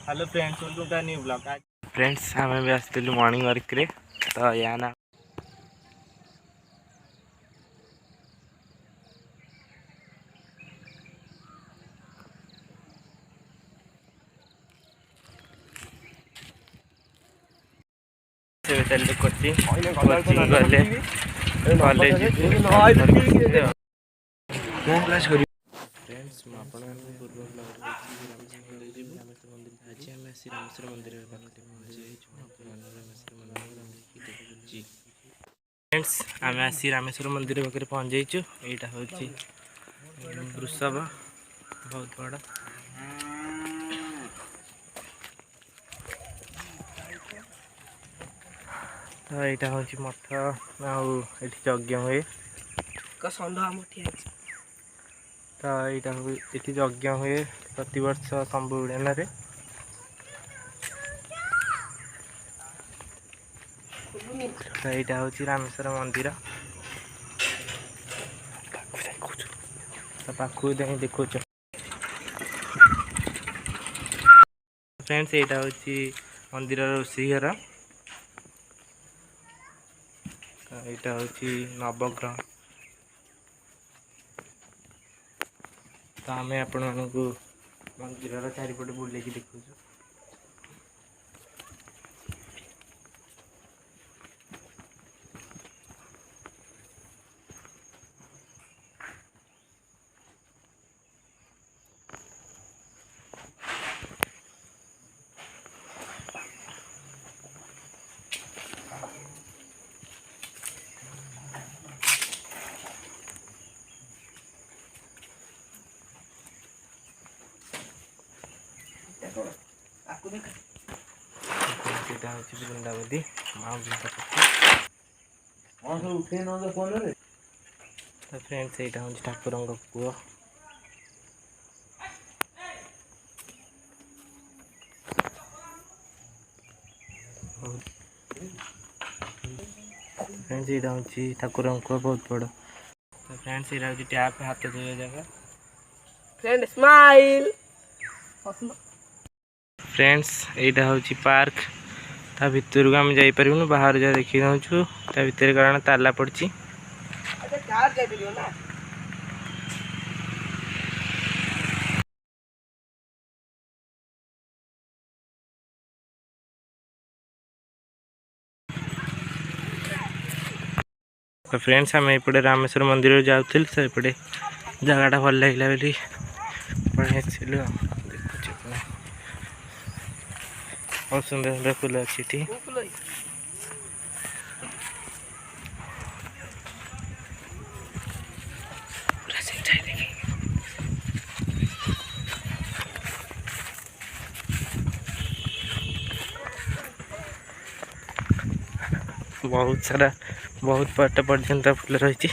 Hello friends, welcome to new blog. Friends आम भी आसलु morning work रे तो या ना कोचिंग गले कॉलेज फ्रेंड्स पूर्व आज आम आसी रामेश्वर मंदिर फ्रेंड्स आम आसी रामेश्वर मंदिर पाखे पहुँच जाइचु। यहाँ हूँ वृषभ बहुत बड़ा तो यहाँ हूँ मठ आठ यज्ञ हुए तो यहाँ हूँ यज्ञ हुए प्रति वर्ष शंभु उड़ान तो यहाँ हूँ रामेश्वर मंदिर तो पाखु देखु फ्रेंड्स यहाँ हूँ मंदिर रोषेई घर यहाँ हूँ नवग्रह तो आम आपण मानक मंदिर चारिपटे बुले देखु। वृंदावती तो फ्रेंड्स यहाँ हूँ ठाकुर पुओ फ्रेंड्स यहाँ हूँ ठाकुर बहुत बड़। तो फ्रेंड्स यहाँ हूँ टैप हाथ धोया जगह फ्रेंड स्माइल। फ्रेंड्स यहाँ हूँ पार्क ता भितर को आम जापर बाहर जा देखी दूँ ता भितर कारण ताला पड़ी तो फ्रेंड्स आम एपटे रामेश्वर मंदिर जाऊँ तो एपटे जगटा भल लगे बोली पढ़े बहुत सुंदर सुंदर फूल अच्छी बहुत सारा बहुत पाट पर्यटन फूल रही।